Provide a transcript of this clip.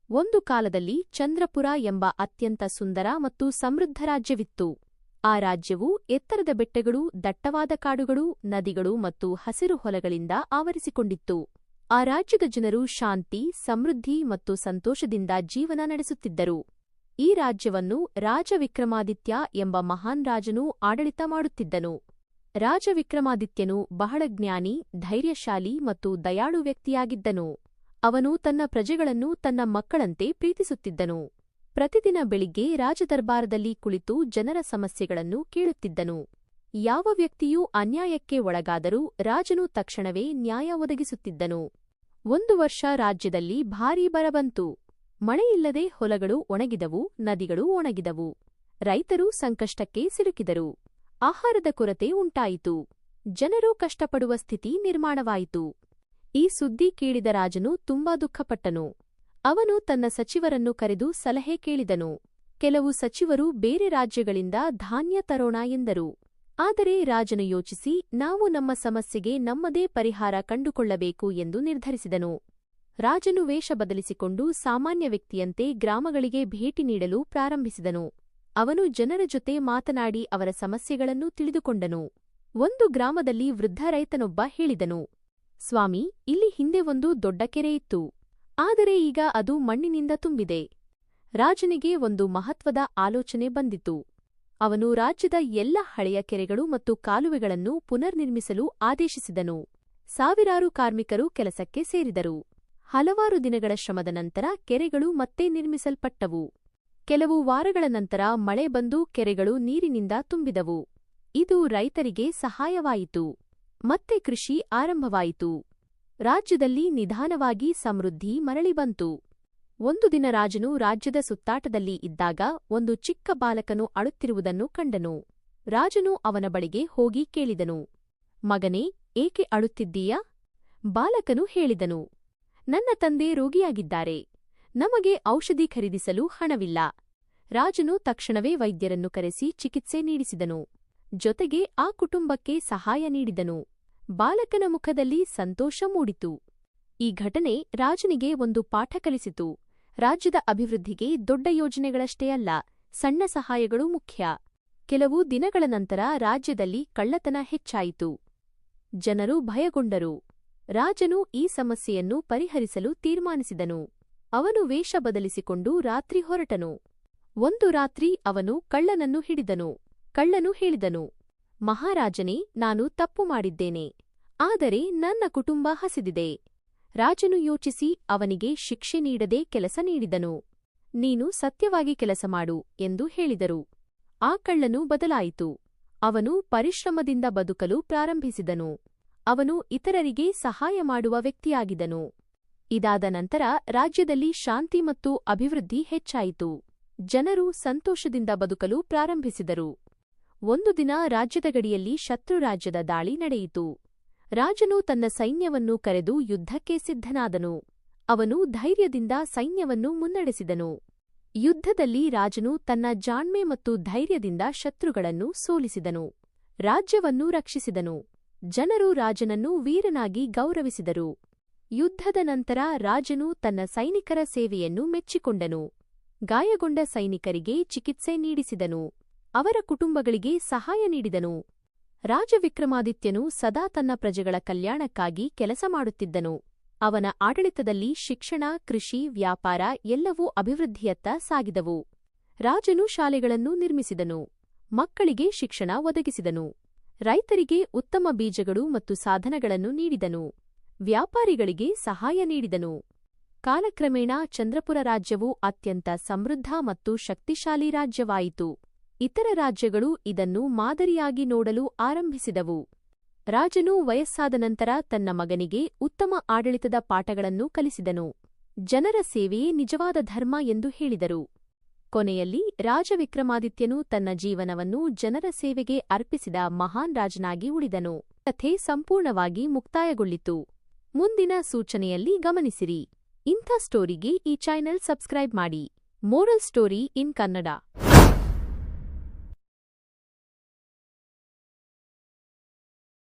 ಒಂದು ಕಾಲದಲ್ಲಿ ಚಂದ್ರಪುರ ಎಂಬ ಅತ್ಯಂತ ಸುಂದರ ಮತ್ತು ಸಮೃದ್ಧ ರಾಜ್ಯವಿತ್ತು. ಆ ರಾಜ್ಯವು ಎತ್ತರದ ಬೆಟ್ಟಗಳು, ದಟ್ಟವಾದ ಕಾಡುಗಳು, ನದಿಗಳು ಮತ್ತು ಹಸಿರು ಹೊಲಗಳಿಂದ ಆವರಿಸಿಕೊಂಡಿತ್ತು. ಆ ರಾಜ್ಯದ ಜನರು ಶಾಂತಿ, ಸಮೃದ್ಧಿ ಮತ್ತು ಸಂತೋಷದಿಂದ ಜೀವನ ನಡೆಸುತ್ತಿದ್ದರು. ಈ ರಾಜ್ಯವನ್ನು ರಾಜ ವಿಕ್ರಮಾದಿತ್ಯ ಎಂಬ ಮಹಾನ್ ರಾಜನು ಆಡಳಿತ ಮಾಡುತ್ತಿದ್ದನು. ರಾಜ ವಿಕ್ರಮಾದಿತ್ಯನು ಬಹಳ ಜ್ಞಾನಿ, ಧೈರ್ಯಶಾಲಿ ಮತ್ತು ದಯಾಳು ವ್ಯಕ್ತಿಯಾಗಿದ್ದನು. ಅವನು ತನ್ನ ಪ್ರಜೆಗಳನ್ನು ತನ್ನ ಮಕ್ಕಳಂತೆ ಪ್ರೀತಿಸುತ್ತಿದ್ದನು. ಪ್ರತಿದಿನ ಬೆಳಿಗ್ಗೆ ರಾಜದರ್ಬಾರದಲ್ಲಿ ಕುಳಿತು ಜನರ ಸಮಸ್ಯೆಗಳನ್ನು ಕೇಳುತ್ತಿದ್ದನು. ಯಾವ ವ್ಯಕ್ತಿಯೂ ಅನ್ಯಾಯಕ್ಕೆ ಒಳಗಾದರೂ ರಾಜನು ತಕ್ಷಣವೇ ನ್ಯಾಯ ಒದಗಿಸುತ್ತಿದ್ದನು. ಒಂದು ವರ್ಷ ರಾಜ್ಯದಲ್ಲಿ ಭಾರೀ ಬರ ಬಂತು. ಮಳೆಯಿಲ್ಲದೆ ಹೊಲಗಳು ಒಣಗಿದವು, ನದಿಗಳು ಒಣಗಿದವು. ರೈತರು ಸಂಕಷ್ಟಕ್ಕೆ ಸಿಲುಕಿದರು. ಆಹಾರದ ಕೊರತೆ ಉಂಟಾಯಿತು. ಜನರು ಕಷ್ಟಪಡುವ ಸ್ಥಿತಿ ನಿರ್ಮಾಣವಾಯಿತು. ಈ ಸುದ್ದಿ ಕೇಳಿದ ರಾಜನು ತುಂಬಾ ದುಃಖಪಟ್ಟನು. ಅವನು ತನ್ನ ಸಚಿವರನ್ನು ಕರೆದು ಸಲಹೆ ಕೇಳಿದನು. ಕೆಲವು ಸಚಿವರು ಬೇರೆ ರಾಜ್ಯಗಳಿಂದ ಧಾನ್ಯ ತರೋಣ ಎಂದರು. ಆದರೆ ರಾಜನು ಯೋಚಿಸಿ, ನಾವು ನಮ್ಮ ಸಮಸ್ಯೆಗೆ ನಮ್ಮದೇ ಪರಿಹಾರ ಕಂಡುಕೊಳ್ಳಬೇಕು ಎಂದು ನಿರ್ಧರಿಸಿದನು. ರಾಜನು ವೇಷ ಬದಲಿಸಿಕೊಂಡು ಸಾಮಾನ್ಯ ವ್ಯಕ್ತಿಯಂತೆ ಗ್ರಾಮಗಳಿಗೆ ಭೇಟಿ ನೀಡಲು ಪ್ರಾರಂಭಿಸಿದನು. ಅವನು ಜನರ ಜೊತೆ ಮಾತನಾಡಿ ಅವರ ಸಮಸ್ಯೆಗಳನ್ನು ತಿಳಿದುಕೊಂಡನು. ಒಂದು ಗ್ರಾಮದಲ್ಲಿ ವೃದ್ಧ ರೈತನೊಬ್ಬ ಹೇಳಿದನು, ಸ್ವಾಮಿ, ಇಲ್ಲಿ ಹಿಂದೆ ಒಂದು ದೊಡ್ಡ ಕೆರೆಯಿತ್ತು. ಆದರೆ ಈಗ ಅದು ಮಣ್ಣಿನಿಂದ ತುಂಬಿದೆ. ರಾಜನಿಗೆ ಒಂದು ಮಹತ್ವದ ಆಲೋಚನೆ ಬಂದಿತು. ಅವನು ರಾಜ್ಯದ ಎಲ್ಲ ಹಳೆಯ ಕೆರೆಗಳು ಮತ್ತು ಕಾಲುವೆಗಳನ್ನು ಪುನರ್ನಿರ್ಮಿಸಲು ಆದೇಶಿಸಿದನು. ಸಾವಿರಾರು ಕಾರ್ಮಿಕರು ಕೆಲಸಕ್ಕೆ ಸೇರಿದರು. ಹಲವಾರು ದಿನಗಳ ಶ್ರಮದ ನಂತರ ಕೆರೆಗಳು ಮತ್ತೆ ನಿರ್ಮಿಸಲ್ಪಟ್ಟವು. ಕೆಲವು ವಾರಗಳ ನಂತರ ಮಳೆ ಬಂದು ಕೆರೆಗಳು ನೀರಿನಿಂದ ತುಂಬಿದವು. ಇದು ರೈತರಿಗೆ ಸಹಾಯವಾಯಿತು. ಮತ್ತೆ ಕೃಷಿ ಆರಂಭವಾಯಿತು. ರಾಜ್ಯದಲ್ಲಿ ನಿಧಾನವಾಗಿ ಸಮೃದ್ಧಿ ಮರಳಿ ಬಂತು. ಒಂದು ದಿನ ರಾಜನು ರಾಜ್ಯದ ಸುತ್ತಾಟದಲ್ಲಿ ಇದ್ದಾಗ ಒಂದು ಚಿಕ್ಕ ಬಾಲಕನು ಅಳುತ್ತಿರುವುದನ್ನು ಕಂಡನು. ರಾಜನು ಅವನ ಬಳಿಗೆ ಹೋಗಿ ಕೇಳಿದನು, ಮಗನೇ, ಏಕೆ ಅಳುತ್ತಿದ್ದೀಯಾ? ಬಾಲಕನು ಹೇಳಿದನು, ನನ್ನ ತಂದೆ ರೋಗಿಯಾಗಿದ್ದಾರೆ. ನಮಗೆ ಔಷಧಿ ಖರೀದಿಸಲು ಹಣವಿಲ್ಲ. ರಾಜನು ತಕ್ಷಣವೇ ವೈದ್ಯರನ್ನು ಕರೆಸಿ ಚಿಕಿತ್ಸೆ ನೀಡಿಸಿದನು. ಜೊತೆಗೆ ಆ ಕುಟುಂಬಕ್ಕೆ ಸಹಾಯ ನೀಡಿದನು. ಬಾಲಕನ ಮುಖದಲ್ಲಿ ಸಂತೋಷ ಮೂಡಿತು. ಈ ಘಟನೆ ರಾಜನಿಗೆ ಒಂದು ಪಾಠ ಕಲಿಸಿತು. ರಾಜ್ಯದ ಅಭಿವೃದ್ಧಿಗೆ ದೊಡ್ಡ ಯೋಜನೆಗಳಷ್ಟೇ ಅಲ್ಲ, ಸಣ್ಣ ಸಹಾಯಗಳು ಮುಖ್ಯ. ಕೆಲವು ದಿನಗಳ ನಂತರ ರಾಜ್ಯದಲ್ಲಿ ಕಳ್ಳತನ ಹೆಚ್ಚಾಯಿತು. ಜನರು ಭಯಗೊಂಡರು. ರಾಜನು ಈ ಸಮಸ್ಯೆಯನ್ನು ಪರಿಹರಿಸಲು ತೀರ್ಮಾನಿಸಿದನು. ಅವನು ವೇಷ ಬದಲಿಸಿಕೊಂಡು ರಾತ್ರಿ ಹೊರಟನು. ಒಂದು ರಾತ್ರಿ ಅವನು ಕಳ್ಳನನ್ನು ಹಿಡಿದನು. ಕಳ್ಳನು ಹೇಳಿದನು, ಮಹಾರಾಜನೇ, ನಾನು ತಪ್ಪು ಮಾಡಿದ್ದೇನೆ. ಆದರೆ ನನ್ನ ಕುಟುಂಬ ಹಸಿದಿದೆ. ರಾಜನು ಯೋಚಿಸಿ ಅವನಿಗೆ ಶಿಕ್ಷೆ ನೀಡದೆ ಕೆಲಸ ನೀಡಿದನು. ನೀನು ಸತ್ಯವಾಗಿ ಕೆಲಸ ಮಾಡು ಎಂದು ಹೇಳಿದರು. ಆ ಕಳ್ಳನು ಬದಲಾಯಿತು. ಅವನು ಪರಿಶ್ರಮದಿಂದ ಬದುಕಲು ಪ್ರಾರಂಭಿಸಿದನು. ಅವನು ಇತರರಿಗೆ ಸಹಾಯ ಮಾಡುವ ವ್ಯಕ್ತಿಯಾಗಿದನು. ಇದಾದ ನಂತರ ರಾಜ್ಯದಲ್ಲಿ ಶಾಂತಿ ಮತ್ತು ಅಭಿವೃದ್ಧಿ ಹೆಚ್ಚಾಯಿತು. ಜನರು ಸಂತೋಷದಿಂದ ಬದುಕಲು ಪ್ರಾರಂಭಿಸಿದರು. ಒಂದು ದಿನ ರಾಜ್ಯದ ಗಡಿಯಲ್ಲಿ ಶತ್ರು ರಾಜ್ಯದ ದಾಳಿ ನಡೆಯಿತು. ರಾಜನು ತನ್ನ ಸೈನ್ಯವನ್ನು ಕರೆದು ಯುದ್ಧಕ್ಕೆ ಸಿದ್ಧನಾದನು. ಅವನು ಧೈರ್ಯದಿಂದ ಸೈನ್ಯವನ್ನು ಮುನ್ನಡೆಸಿದನು. ಯುದ್ಧದಲ್ಲಿ ರಾಜನು ತನ್ನ ಜಾಣ್ಮೆ ಮತ್ತು ಧೈರ್ಯದಿಂದ ಶತ್ರುಗಳನ್ನು ಸೋಲಿಸಿದನು. ರಾಜ್ಯವನ್ನು ರಕ್ಷಿಸಿದನು. ಜನರು ರಾಜನನ್ನು ವೀರನಾಗಿ ಗೌರವಿಸಿದರು. ಯುದ್ಧದ ನಂತರ ರಾಜನು ತನ್ನ ಸೈನಿಕರ ಸೇವೆಯನ್ನು ಮೆಚ್ಚಿಕೊಂಡನು. ಗಾಯಗೊಂಡ ಸೈನಿಕರಿಗೆ ಚಿಕಿತ್ಸೆ ನೀಡಿಸಿದನು. ಅವರ ಕುಟುಂಬಗಳಿಗೆ ಸಹಾಯ ನೀಡಿದನು. ರಾಜ ವಿಕ್ರಮಾದಿತ್ಯನು ಸದಾ ತನ್ನ ಪ್ರಜೆಗಳ ಕಲ್ಯಾಣಕ್ಕಾಗಿ ಕೆಲಸ ಮಾಡುತ್ತಿದ್ದನು. ಅವನ ಆಡಳಿತದಲ್ಲಿ ಶಿಕ್ಷಣ, ಕೃಷಿ, ವ್ಯಾಪಾರ ಎಲ್ಲವೂ ಅಭಿವೃದ್ಧಿಯತ್ತ ಸಾಗಿದವು. ರಾಜನು ಶಾಲೆಗಳನ್ನು ನಿರ್ಮಿಸಿದನು. ಮಕ್ಕಳಿಗೆ ಶಿಕ್ಷಣ ಒದಗಿಸಿದನು. ರೈತರಿಗೆ ಉತ್ತಮ ಬೀಜಗಳು ಮತ್ತು ಸಾಧನಗಳನ್ನು ನೀಡಿದನು. ವ್ಯಾಪಾರಿಗಳಿಗೆ ಸಹಾಯ ನೀಡಿದನು. ಕಾಲಕ್ರಮೇಣ ಚಂದ್ರಪುರ ರಾಜ್ಯವು ಅತ್ಯಂತ ಸಮೃದ್ಧ ಮತ್ತು ಶಕ್ತಿಶಾಲಿ ರಾಜ್ಯವಾಯಿತು. ಇತರ ರಾಜ್ಯಗಳು ಇದನ್ನು ಮಾದರಿಯಾಗಿ ನೋಡಲು ಆರಂಭಿಸಿದವು. ರಾಜನು ವಯಸ್ಸಾದ ನಂತರ ತನ್ನ ಮಗನಿಗೆ ಉತ್ತಮ ಆಡಳಿತದ ಪಾಠಗಳನ್ನು ಕಲಿಸಿದನು. ಜನರ ಸೇವೆಯೇ ನಿಜವಾದ ಧರ್ಮ ಎಂದು ಹೇಳಿದರು. ಕೊನೆಯಲ್ಲಿ ರಾಜ ವಿಕ್ರಮಾದಿತ್ಯನು ತನ್ನ ಜೀವನವನ್ನು ಜನರ ಸೇವೆಗೆ ಅರ್ಪಿಸಿದ ಮಹಾನ್ ರಾಜನಾಗಿ ಉಳಿದನು. ಕಥೆ ಸಂಪೂರ್ಣವಾಗಿ ಮುಕ್ತಾಯಗೊಳ್ಳಿತು. ಮುಂದಿನ ಸೂಚನೆಯಲ್ಲಿ ಗಮನಿಸಿರಿ. ಇಂಥ ಸ್ಟೋರಿಗೆ ಈ ಚಾನೆಲ್ ಸಬ್ಸ್ಕ್ರೈಬ್ ಮಾಡಿ. Moral story in Kannada.